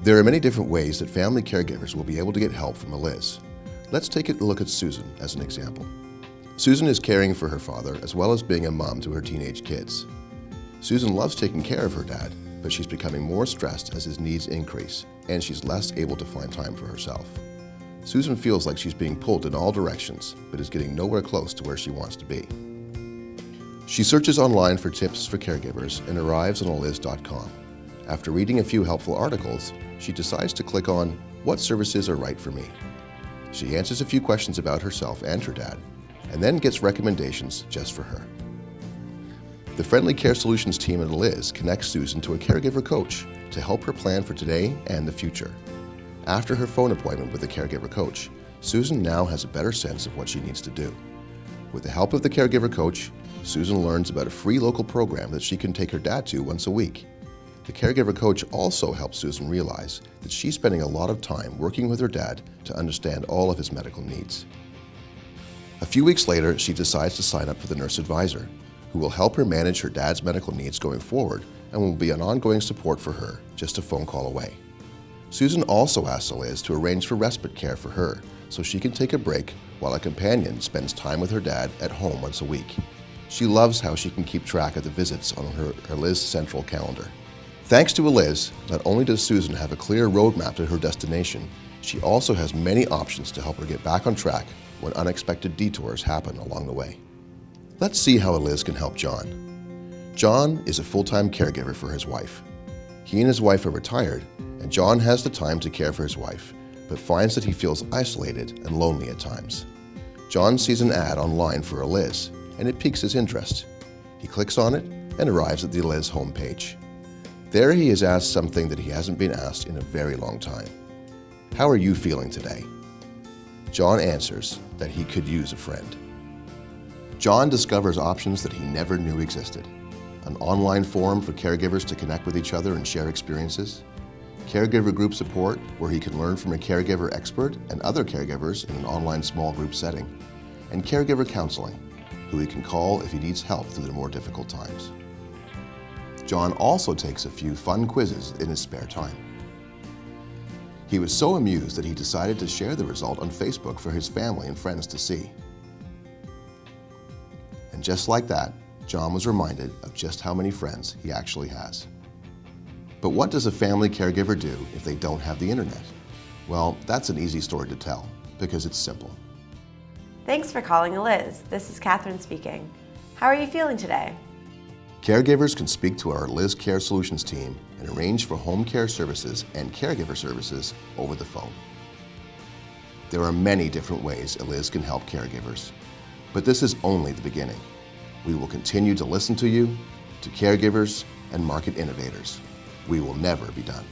There are many different ways that family caregivers will be able to get help from Elizz. Let's take a look at Susan as an example. Susan is caring for her father as well as being a mom to her teenage kids. Susan loves taking care of her dad, but she's becoming more stressed as his needs increase and she's less able to find time for herself. Susan feels like she's being pulled in all directions, but is getting nowhere close to where she wants to be. She searches online for tips for caregivers and arrives on Elizz.com. After reading a few helpful articles, she decides to click on what services are right for me. She answers a few questions about herself and her dad, and then gets recommendations just for her. The Friendly Care Solutions team at Elizz connects Susan to a caregiver coach to help her plan for today and the future. After her phone appointment with the caregiver coach, Susan now has a better sense of what she needs to do. With the help of the caregiver coach, Susan learns about a free local program that she can take her dad to once a week. The caregiver coach also helps Susan realize that she's spending a lot of time working with her dad to understand all of his medical needs. A few weeks later, she decides to sign up for the nurse advisor, who will help her manage her dad's medical needs going forward and will be an ongoing support for her, just a phone call away. Susan also asks Elizz to arrange for respite care for her so she can take a break while a companion spends time with her dad at home once a week. She loves how she can keep track of the visits on her Elizz Central calendar. Thanks to Elizz, not only does Susan have a clear roadmap to her destination, she also has many options to help her get back on track when unexpected detours happen along the way. Let's see how Elizz can help John. John is a full-time caregiver for his wife. He and his wife are retired, and John has the time to care for his wife, but finds that he feels isolated and lonely at times. John sees an ad online for Elizz, and it piques his interest. He clicks on it and arrives at the Elizz homepage. There he is asked something that he hasn't been asked in a very long time. How are you feeling today? John answers that he could use a friend. John discovers options that he never knew existed. An online forum for caregivers to connect with each other and share experiences, caregiver group support where he can learn from a caregiver expert and other caregivers in an online small group setting, and caregiver counseling, who he can call if he needs help through the more difficult times. John also takes a few fun quizzes in his spare time. He was so amused that he decided to share the result on Facebook for his family and friends to see. And just like that, John was reminded of just how many friends he actually has. But what does a family caregiver do if they don't have the internet? Well, that's an easy story to tell, because it's simple. Thanks for calling Elizz. This is Catherine speaking. How are you feeling today? Caregivers can speak to our Elizz Care Solutions team and arrange for home care services and caregiver services over the phone. There are many different ways Elizz can help caregivers, but this is only the beginning. We will continue to listen to you, to caregivers, and market innovators. We will never be done.